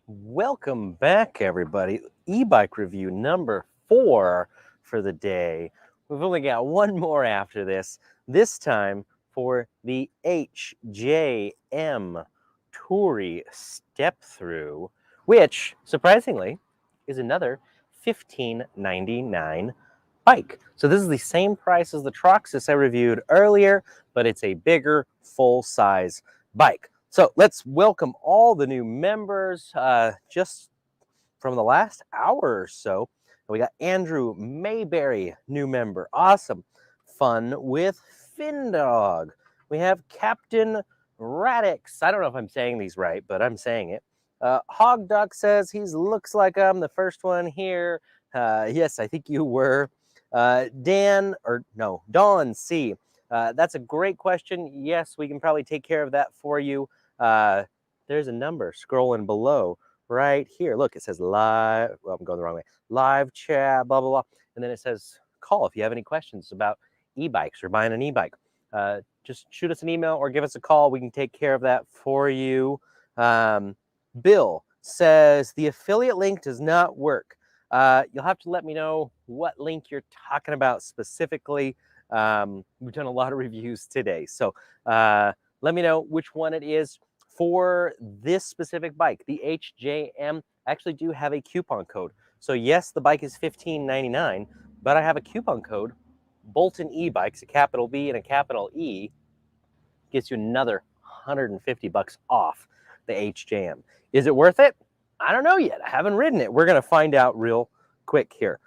Welcome back, everybody. E-bike review number 4 for the day. We've only got one more after this time for the HJM Toury Step Through, which, surprisingly, is another $15.99 bike. So this is the same price as the Troxus I reviewed earlier, but it's a bigger, full-size bike. So let's welcome all the new members just from the last hour or so. We got Andrew Mayberry, new member. Awesome. Fun with Findog. We have Captain Radix. I don't know if I'm saying these right, but I'm saying it. Hog Duck says he looks like I'm the first one here. Yes, I think you were. Dawn C. That's a great question. Yes, we can probably take care of that for you. There's a number scrolling below right here. Look, it says live. Well, I'm going the wrong way. Live chat, blah, blah, blah. And then it says call if you have any questions about e-bikes or buying an e-bike. Just shoot us an email or give us a call. We can take care of that for you. Bill says the affiliate link does not work. You'll have to let me know what link you're talking about specifically. We've done a lot of reviews today. So let me know which one it is for this specific bike. The HJM, I actually do have a coupon code. So yes, the bike is $15.99, but I have a coupon code, Bolton Ebikes, a capital B and a capital E, gets you another $150 off the HJM. Is it worth it? I don't know yet. I haven't ridden it. We're going to find out real quick here.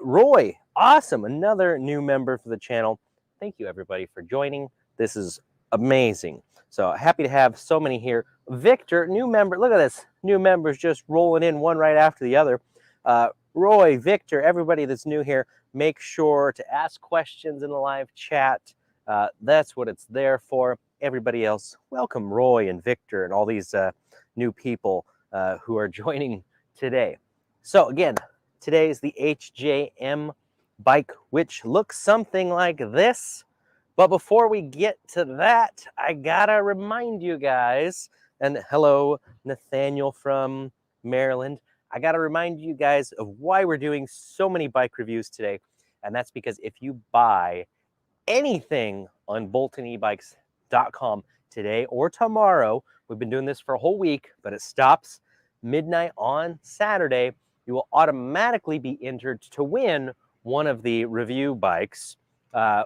Roy, awesome. Another new member for the channel. Thank you, everybody, for joining. This is amazing. So happy to have so many here. Victor, new member. Look at this. New members just rolling in one right after the other. Roy, Victor, everybody that's new here, make sure to ask questions in the live chat. That's what it's there for. Everybody else, welcome Roy and Victor and all these new people who are joining today. So again, today is the HJM bike, which looks something like this. But before we get to that, I gotta remind you guys, and hello, Nathaniel from Maryland. I gotta remind you guys of why we're doing so many bike reviews today. And that's because if you buy anything on BoltonEbikes.com today or tomorrow, we've been doing this for a whole week, but it stops midnight on Saturday, you will automatically be entered to win one of the review bikes.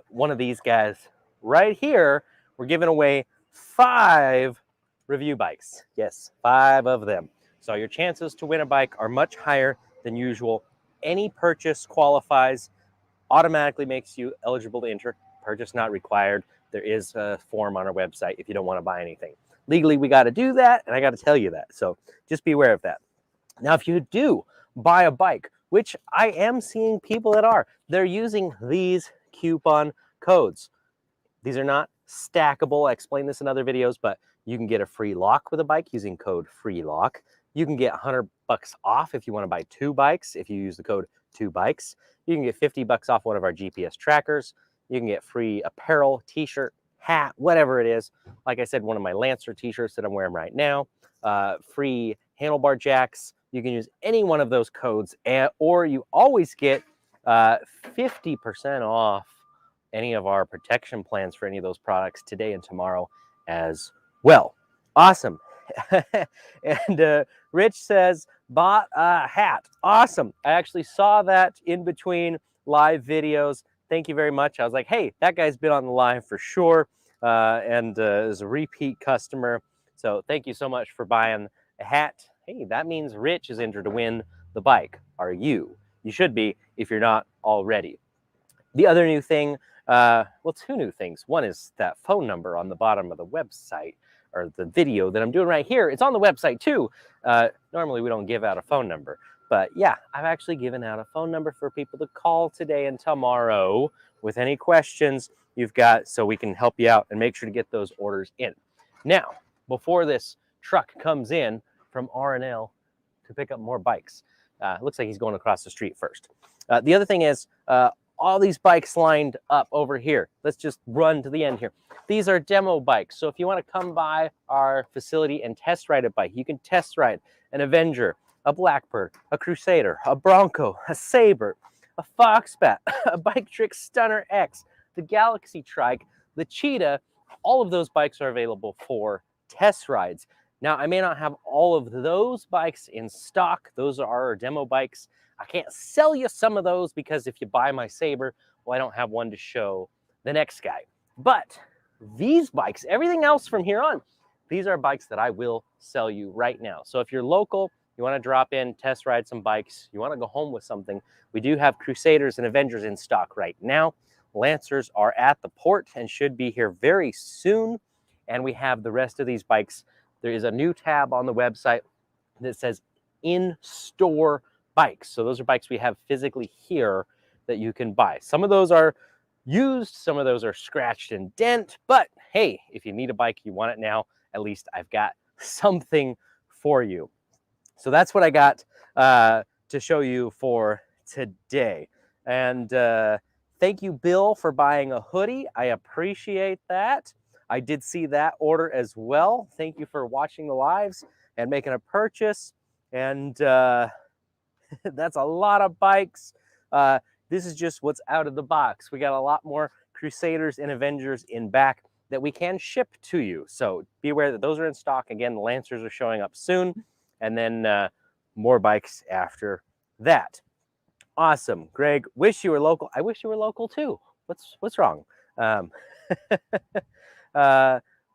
One of these guys right here. We're giving away 5 review bikes. Yes, 5 of them. So your chances to win a bike are much higher than usual. Any purchase qualifies, automatically makes you eligible to enter. Purchase not required. There is a form on our website if you don't want to buy anything. Legally, we got to do that, and I got to tell you that. So just be aware of that. Now, if you do buy a bike, which I am seeing people that are, they're using these coupon codes. These are not stackable. I explained this in other videos, but you can get a free lock with a bike using code FREELOCK. You can get $100 off if you want to buy 2 bikes if you use the code 2bikes. You can get $50 off one of our GPS trackers. You can get free apparel, t-shirt, hat, whatever it is. Like I said, one of my Lancer t-shirts that I'm wearing right now. Free handlebar jacks. You can use any one of those codes, or you always get 50% off any of our protection plans for any of those products today and tomorrow as well. Awesome. And Rich says, bought a hat. Awesome. I actually saw that in between live videos. Thank you very much. I was like, hey, that guy's been on the live for sure and is a repeat customer. So thank you so much for buying a hat. Hey, that means Rich is entered to win the bike. Are you? You should be if you're not already. The other new thing, well, 2 new things. One is that phone number on the bottom of the website, or the video that I'm doing right here. It's on the website too. Normally we don't give out a phone number, but yeah, I've actually given out a phone number for people to call today and tomorrow with any questions you've got, so we can help you out and make sure to get those orders in. Now, before this truck comes in from R&L to pick up more bikes, looks like he's going across the street first. The other thing is, all these bikes lined up over here. Let's just run to the end here. These are demo bikes. So if you want to come by our facility and test ride a bike, you can test ride an Avenger, a Blackbird, a Crusader, a Bronco, a Sabre, a Foxbat, a Bike Trick Stunner X, the Galaxy Trike, the Cheetah. All of those bikes are available for test rides. Now, I may not have all of those bikes in stock. Those are our demo bikes. I can't sell you some of those because if you buy my Sabre, well, I don't have one to show the next guy. But these bikes, everything else from here on, these are bikes that I will sell you right now. So if you're local, you want to drop in, test ride some bikes, you want to go home with something, we do have Crusaders and Avengers in stock right now. Lancers are at the port and should be here very soon. And we have the rest of these bikes. There is a new tab on the website that says in-store bikes. So those are bikes we have physically here that you can buy. Some of those are used, some of those are scratched and dent, but hey, if you need a bike, you want it now, at least I've got something for you. So that's what I got to show you for today. And thank you, Bill, for buying a hoodie. I appreciate that. I did see that order as well. Thank you for watching the lives and making a purchase. And that's a lot of bikes. This is just what's out of the box. We got a lot more Crusaders and Avengers in back that we can ship to you. So be aware that those are in stock. Again, the Lancers are showing up soon. And then more bikes after that. Awesome. Greg, wish you were local. I wish you were local too. What's wrong?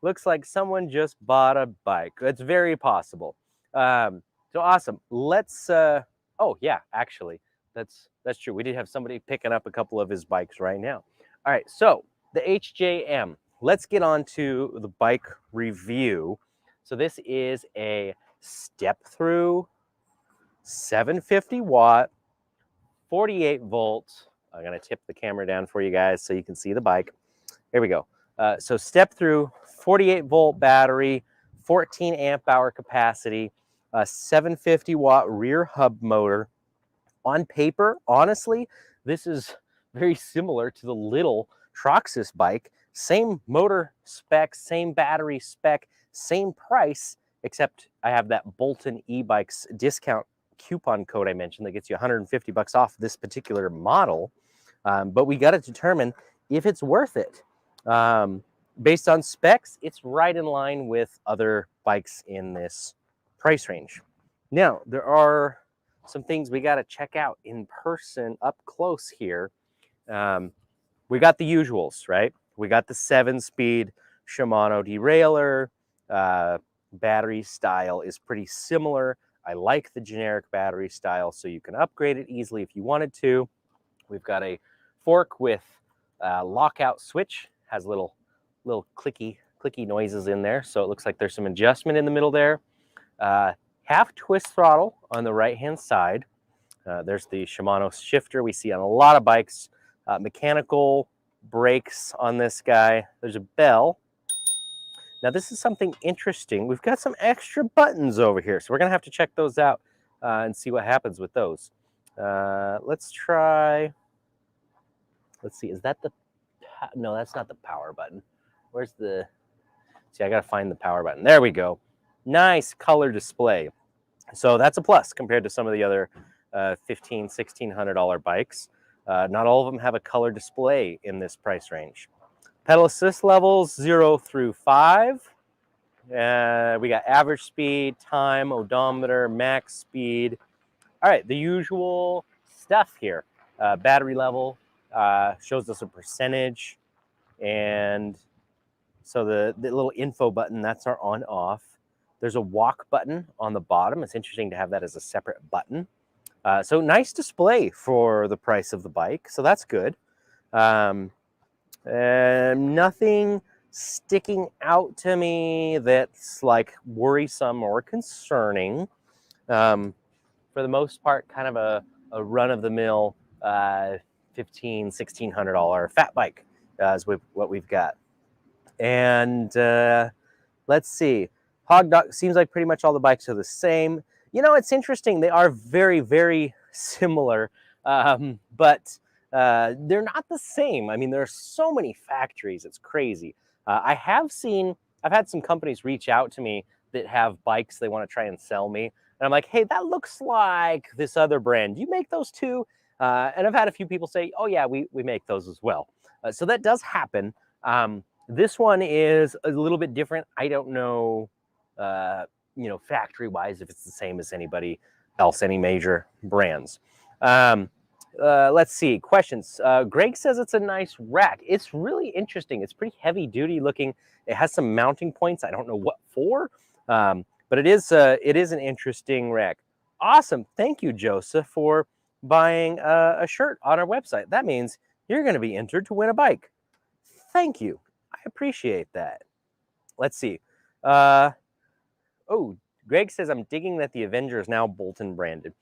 Looks like someone just bought a bike. That's very possible. So awesome. Let's oh yeah, actually, that's true. We did have somebody picking up a couple of his bikes right now. All right, so the HJM. Let's get on to the bike review. So this is a step through 750 watt, 48 volts. I'm gonna tip the camera down for you guys so you can see the bike. Here we go. So step through 48 volt battery, 14 amp hour capacity, a 750 watt rear hub motor. On paper, honestly, this is very similar to the little Troxis bike. Same motor spec, same battery spec, same price, except I have that Bolton Ebikes discount coupon code I mentioned that gets you $150 off this particular model. But we got to determine if it's worth it. Based on specs, it's right in line with other bikes in this price range. Now, there are some things we got to check out in person up close here. We got the usuals, right? We got the 7-speed Shimano derailleur. Battery style is pretty similar. I like the generic battery style, so you can upgrade it easily if you wanted to. We've got a fork with lockout switch, has little clicky noises in there, so it looks like there's some adjustment in the middle there. Half twist throttle on the right-hand side. There's the Shimano shifter we see on a lot of bikes. Mechanical brakes on this guy. There's a bell. Now this is something interesting. We've got some extra buttons over here, so we're gonna have to check those out and see what happens with those. Let's try. Let's see. Is that the? No, that's not the power button. Where's the? See, I gotta find the power button. There we go. Nice color display. So that's a plus compared to some of the other $1,500, $1,600 bikes. Not all of them have a color display in this price range. Pedal assist levels 0 through 5. We got average speed, time, odometer, max speed. All right, the usual stuff here. Battery level shows us a percentage. And so the little info button, that's our on off. There's a walk button on the bottom. It's interesting to have that as a separate button. So nice display for the price of the bike. So that's good. Nothing sticking out to me that's like worrisome or concerning. For the most part, kind of a run-of-the-mill $1,500, $1,600 fat bike is what we've got. And let's see. Hog Dog seems like pretty much all the bikes are the same. You know, it's interesting. They are very, very similar. But they're not the same. I mean, there are so many factories. It's crazy. I've had some companies reach out to me that have bikes they want to try and sell me. And I'm like, hey, that looks like this other brand. Do you make those too? And I've had a few people say, oh yeah, we make those as well. So that does happen. This one is a little bit different. I don't know, factory-wise, if it's the same as anybody else, any major brands. Let's see, questions. Greg says it's a nice rack. It's really interesting. It's pretty heavy duty looking. It has some mounting points. I don't know what for, but it is an interesting rack. Awesome. Thank you, Joseph, for buying a shirt on our website. That means you're going to be entered to win a bike. Thank you. I appreciate that. Let's see. Oh, Greg says, I'm digging that the Avenger is now Bolton branded.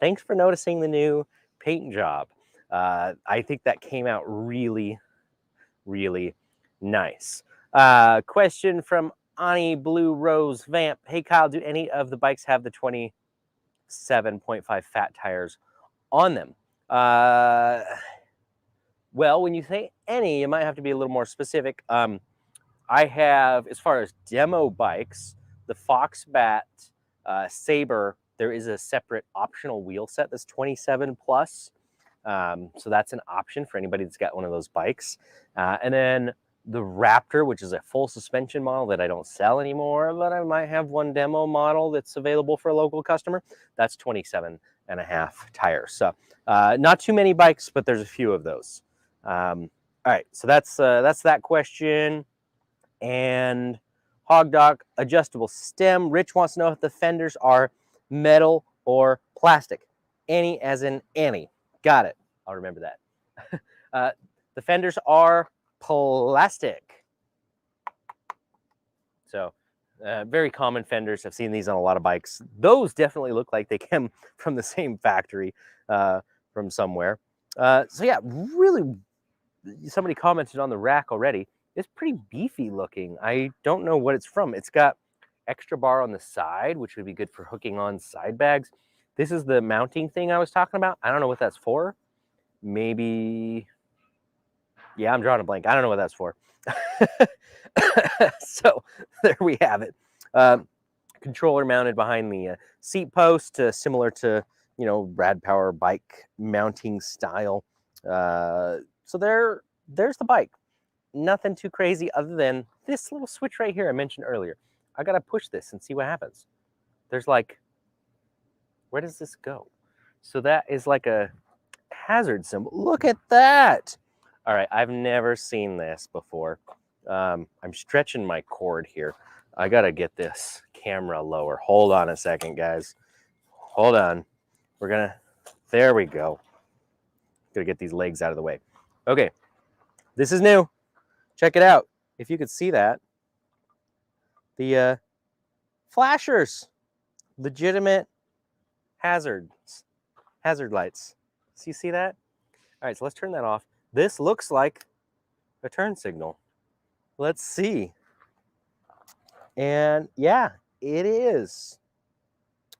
Thanks for noticing the new paint job. I think that came out really, really nice. Question from Ani Blue Rose Vamp. Hey, Kyle, do any of the bikes have the 27.5 fat tires on them? Well, when you say any, you might have to be a little more specific. I have, as far as demo bikes, the Foxbat Sabre, there is a separate optional wheel set that's 27 plus. So that's an option for anybody that's got one of those bikes. And then the Raptor, which is a full suspension model that I don't sell anymore, but I might have one demo model that's available for a local customer. That's 27.5 tires. So not too many bikes, but there's a few of those. All right, so that's that question. And Hog Dog, adjustable stem. Rich wants to know if the fenders are metal or plastic. Any as in any. Got it. I'll remember that. The fenders are plastic. So very common fenders. I've seen these on a lot of bikes. Those definitely look like they came from the same factory from somewhere. So yeah, really, somebody commented on the rack already. It's pretty beefy looking. I don't know what it's from. It's got extra bar on the side, which would be good for hooking on side bags. This is the mounting thing I was talking about. I don't know what that's for. Maybe, yeah, I'm drawing a blank. I don't know what that's for. So there we have it. Controller mounted behind the seat post, similar to, Rad Power bike mounting style. So there's the bike. Nothing too crazy other than this little switch right here I mentioned earlier. I got to push this and see what happens. There's like, where does this go? So that is like a hazard symbol. Look at that. All right, I've never seen this before. I'm stretching my cord here. I got to get this camera lower. Hold on a second, guys. Hold on. There we go. Gotta get these legs out of the way. Okay, this is new. Check it out. If you could see that. The flashers. Legitimate hazard lights. So you see that? All right, so let's turn that off. This looks like a turn signal. Let's see. And yeah, it is.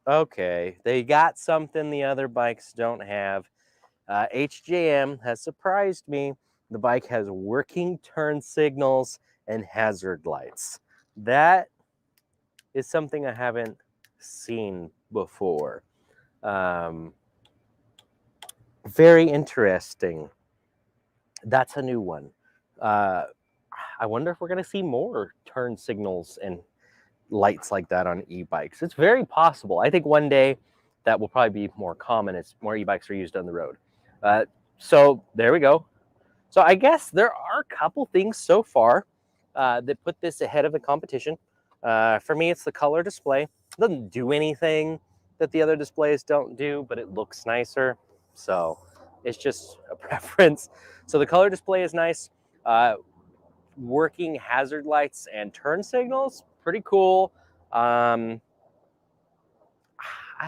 Okay, they got something the other bikes don't have. HJM has surprised me. The bike has working turn signals and hazard lights. That is something I haven't seen before. Very interesting. That's a new one. I wonder if we're going to see more turn signals and lights like that on e-bikes. It's very possible. I think one day that will probably be more common as more e-bikes are used on the road. So there we go. So I guess there are a couple things so far that put this ahead of the competition. For me, it's the color display. It doesn't do anything that the other displays don't do, but it looks nicer. So it's just a preference. So the color display is nice. Working hazard lights and turn signals, pretty cool. I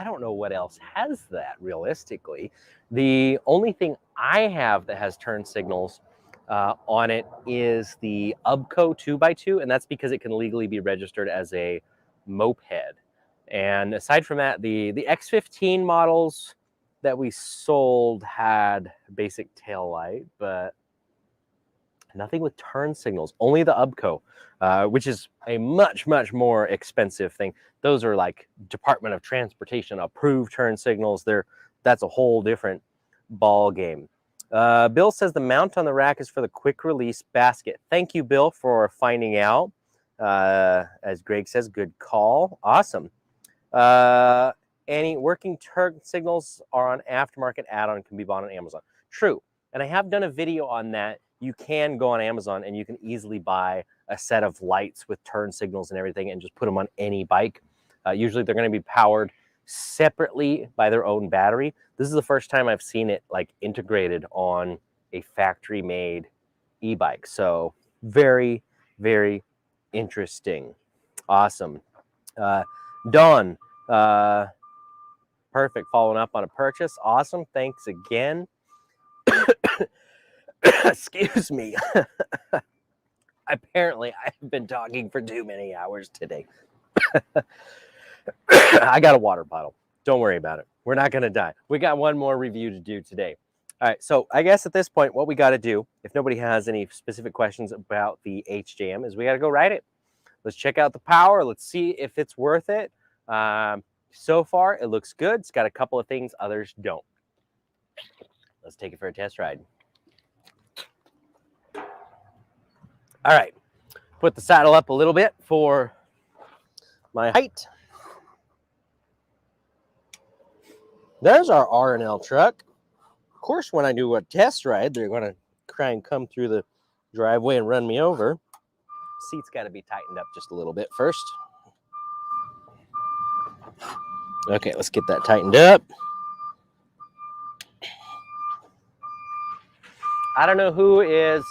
don't know what else has that realistically. The only thing I have that has turn signals on it is the Ubco 2x2, and that's because it can legally be registered as a moped. And aside from that, the X15 models that we sold had basic tail light, but nothing with turn signals, only the Ubco, which is a much, much more expensive thing. Those are like Department of Transportation approved turn signals. That's a whole different ball game. Bill says the mount on the rack is for the quick release basket. Thank you, Bill, for finding out. As Greg says, good call. Awesome. Any working turn signals are on aftermarket add-on, can be bought on Amazon. True. And I have done a video on that. You can go on Amazon and you can easily buy a set of lights with turn signals and everything and just put them on any bike. Usually they're going to be powered separately by their own battery. This is the first time I've seen it like integrated on a factory made e-bike. So very, very interesting. Awesome. Dawn, perfect. Following up on a purchase. Awesome. Thanks again. Excuse me. Apparently, I've been talking for too many hours today. I got a water bottle. Don't worry about it. We're not going to die. We got one more review to do today. All right, so I guess at this point, what we got to do, if nobody has any specific questions about the HJM, is we got to go ride it. Let's check out the power. Let's see if it's worth it. So far, it looks good. It's got a couple of things others don't. Let's take it for a test ride. All right, put the saddle up a little bit for my height. There's our R&L truck. Of course, when I do a test ride, they're going to try and come through the driveway and run me over. Seat's got to be tightened up just a little bit first. Okay, let's get that tightened up. I don't know who is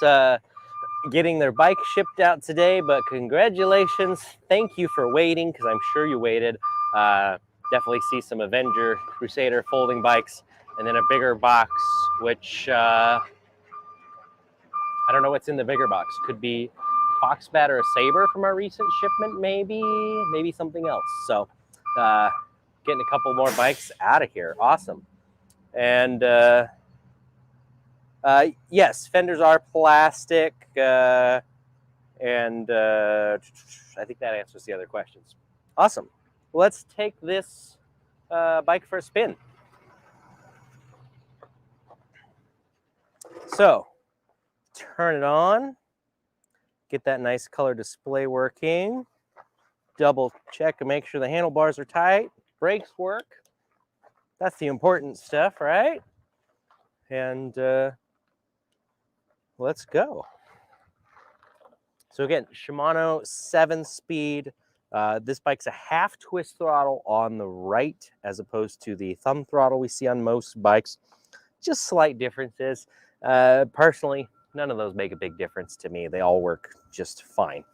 getting their bike shipped out today, but congratulations. Thank you for waiting, because I'm sure you waited. Definitely see some Avenger, Crusader folding bikes, and then a bigger box, which I don't know what's in the bigger box. Could be Foxbat or a Saber from our recent shipment, maybe something else. So getting a couple more bikes out of here. Awesome. And yes, fenders are plastic, and I think that answers the other questions. Awesome. Let's take this bike for a spin. So, turn it on, get that nice color display working, double check and make sure the handlebars are tight, brakes work. That's the important stuff, right? And let's go. So again, Shimano 7-speed. This bike's a half twist throttle on the right as opposed to the thumb throttle we see on most bikes. Just slight differences. Personally, none of those make a big difference to me. They all work just fine.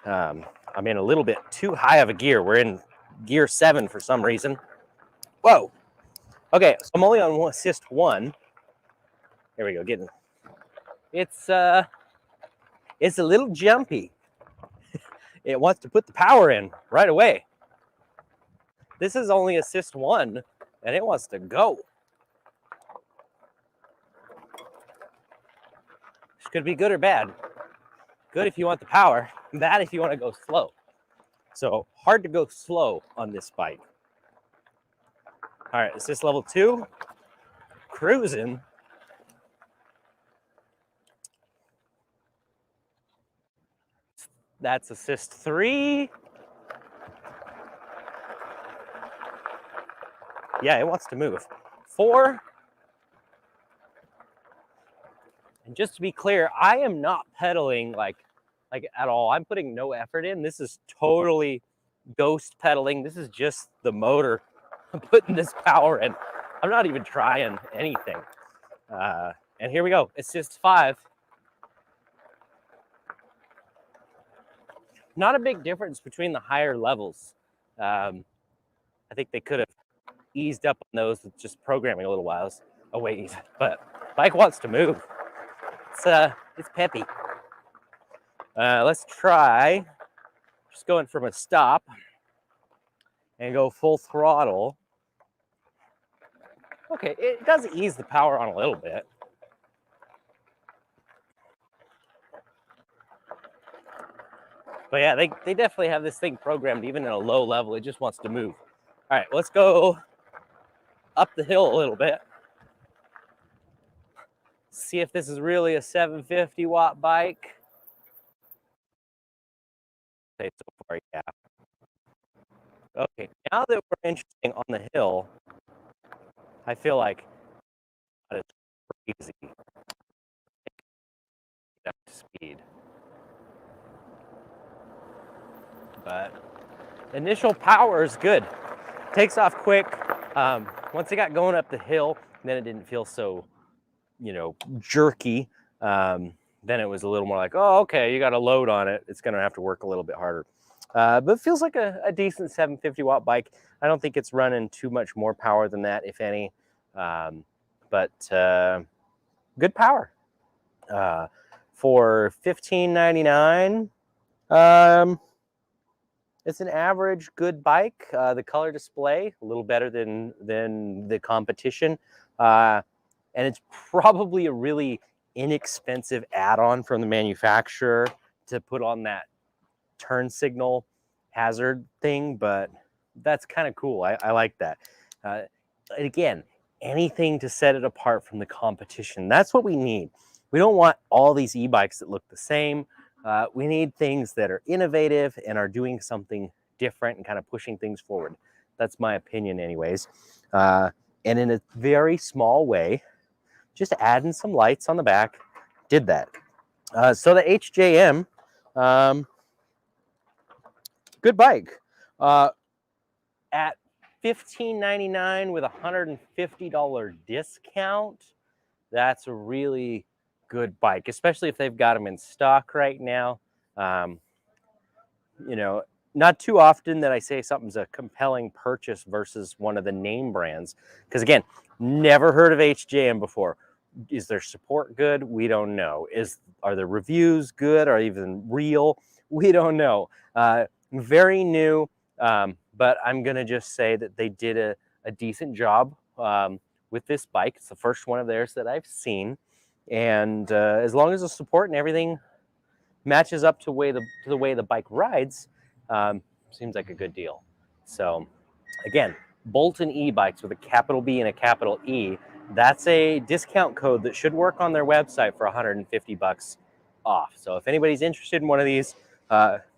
I'm in a little bit too high of a gear. We're in gear 7 for some reason. Whoa. Okay, so I'm only on assist 1. Here we go. Getting. It's a little jumpy. It wants to put the power in right away. This is only assist 1, and it wants to go. This could be good or bad. Good if you want the power, bad if you want to go slow. So hard to go slow on this bike. All right, assist level 2, cruising. That's assist 3. Yeah, it wants to move. 4. And just to be clear, I am not pedaling like at all. I'm putting no effort in. This is totally ghost pedaling. This is just the motor putting this power in. I'm not even trying anything. And here we go. Assist 5. Not a big difference between the higher levels. I think they could have eased up on those with just programming a little while. Oh wait, but bike wants to move. It's peppy. Let's try just going from a stop and go full throttle. Okay, it does ease the power on a little bit. But yeah, they definitely have this thing programmed even at a low level. It just wants to move. All right, let's go up the hill a little bit. See if this is really a 750 watt bike. Okay, so far, yeah. Okay, now that we're interesting on the hill, I feel like it's crazy up to speed. But initial power is good. Takes off quick. Once it got going up the hill, then it didn't feel so, jerky. Then it was a little more like, oh, okay, you got a load on it. It's going to have to work a little bit harder. But it feels like a decent 750 watt bike. I don't think it's running too much more power than that, if any. But good power. For $15.99, it's an average good bike. The color display, a little better than the competition. And it's probably a really inexpensive add-on from the manufacturer to put on that turn signal hazard thing, but that's kind of cool. I like that. Again, anything to set it apart from the competition. That's what we need. We don't want all these e-bikes that look the same. We need things that are innovative and are doing something different and kind of pushing things forward. That's my opinion anyways. And in a very small way, just adding some lights on the back, did that. So the HJM, good bike. At $15.99 with a $150 discount, that's a really good bike, especially if they've got them in stock right now. Not too often that I say something's a compelling purchase versus one of the name brands, because again, never heard of HJM before. Is their support good? We don't know. Are the reviews good or even real? We don't know. Very new, but I'm gonna just say that they did a decent job with this bike. It's the first one of theirs that I've seen, and as long as the support and everything matches up to the way the bike rides, seems like a good deal. So again, Bolton Ebikes with a capital B and a capital E. That's a discount code that should work on their website for $150 off. So if anybody's interested in one of these,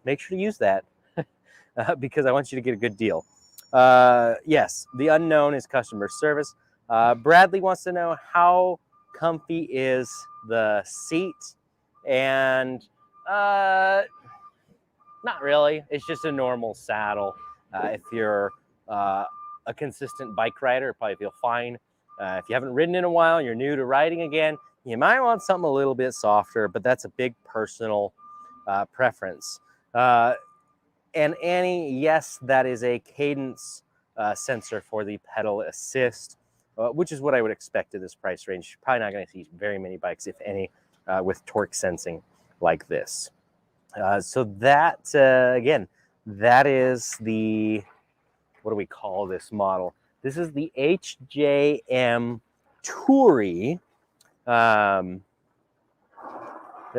make sure to use that because I want you to get a good deal. Yes, the unknown is customer service. Bradley wants to know how comfy is the seat, and not really. It's just a normal saddle. If you're a consistent bike rider, you'll probably feel fine. If you haven't ridden in a while, you're new to riding again, you might want something a little bit softer, but that's a big personal preference. And Annie, yes, that is a cadence sensor for the pedal assist, which is what I would expect at this price range. Probably not going to see very many bikes, if any, with torque sensing like this. So that, again, that is the, what do we call this model? This is the HJM Toury. There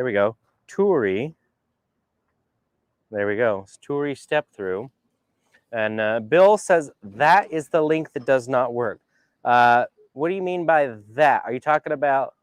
we go, Toury. There we go, it's Toury step through. And Bill says that is the link that does not work. What do you mean by that? Are you talking about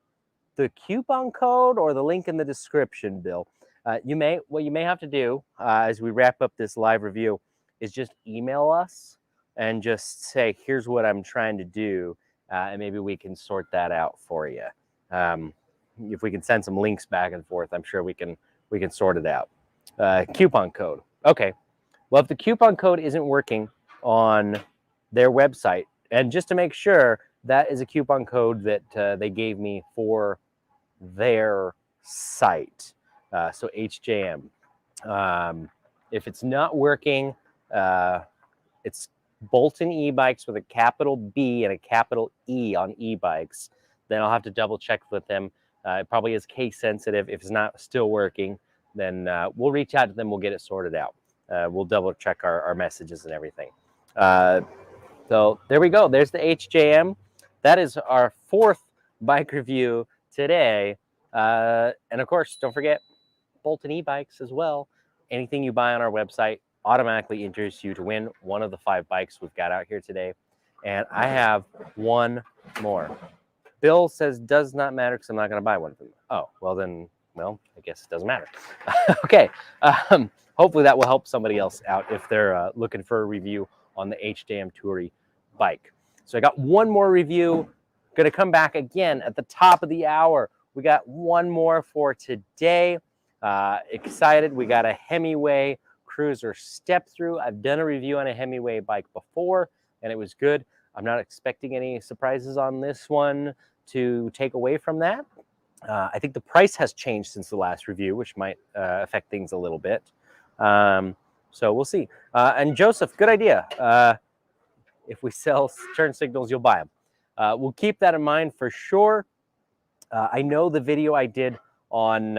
the coupon code or the link in the description, Bill? What you may have to do as we wrap up this live review is just email us and just say, here's what I'm trying to do, and maybe we can sort that out for you. If we can send some links back and forth, I'm sure we can sort it out. Coupon code. Okay. Well, if the coupon code isn't working on their website, and just to make sure, that is a coupon code that they gave me for their site. So HJM. If it's not working, it's Bolton Ebikes with a capital B and a capital E on e-bikes. Then I'll have to double check with them. It probably is case sensitive. If it's not still working, then we'll reach out to them. We'll get it sorted out. We'll double check our messages and everything. So there we go. There's the HJM. that is our 4th bike review today. And of course, don't forget Bolton Ebikes as well. Anything you buy on our website automatically enters you to win one of the 5 bikes we've got out here today. And I have one more. Bill says does not matter because I'm not going to buy one of them. Oh, well then, well, I guess it doesn't matter. Okay. Hopefully that will help somebody else out if they're looking for a review on the HJM Toury bike. So I got one more review. Going to come back again at the top of the hour. We got one more for today. Excited. We got a Hemiway Cruiser step through. I've done a review on a Hemiway bike before and it was good. I'm not expecting any surprises on this one to take away from that. I think the price has changed since the last review, which might affect things a little bit. So we'll see. And Joseph, good idea. If we sell turn signals, you'll buy them. We'll keep that in mind for sure. I know the video I did on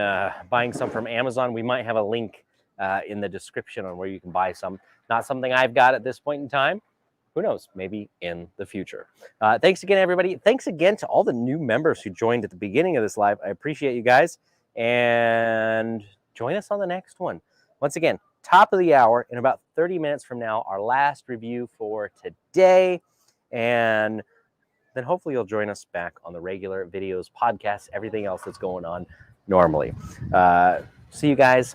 buying some from Amazon, we might have a link in the description on where you can buy some. Not something I've got at this point in time. Who knows, maybe in the future. Thanks again, everybody. Thanks again to all the new members who joined at the beginning of this live. I appreciate you guys. And join us on the next one. Once again, top of the hour in about 30 minutes from now, our last review for today. And then hopefully you'll join us back on the regular videos, podcasts, everything else that's going on normally. See you guys.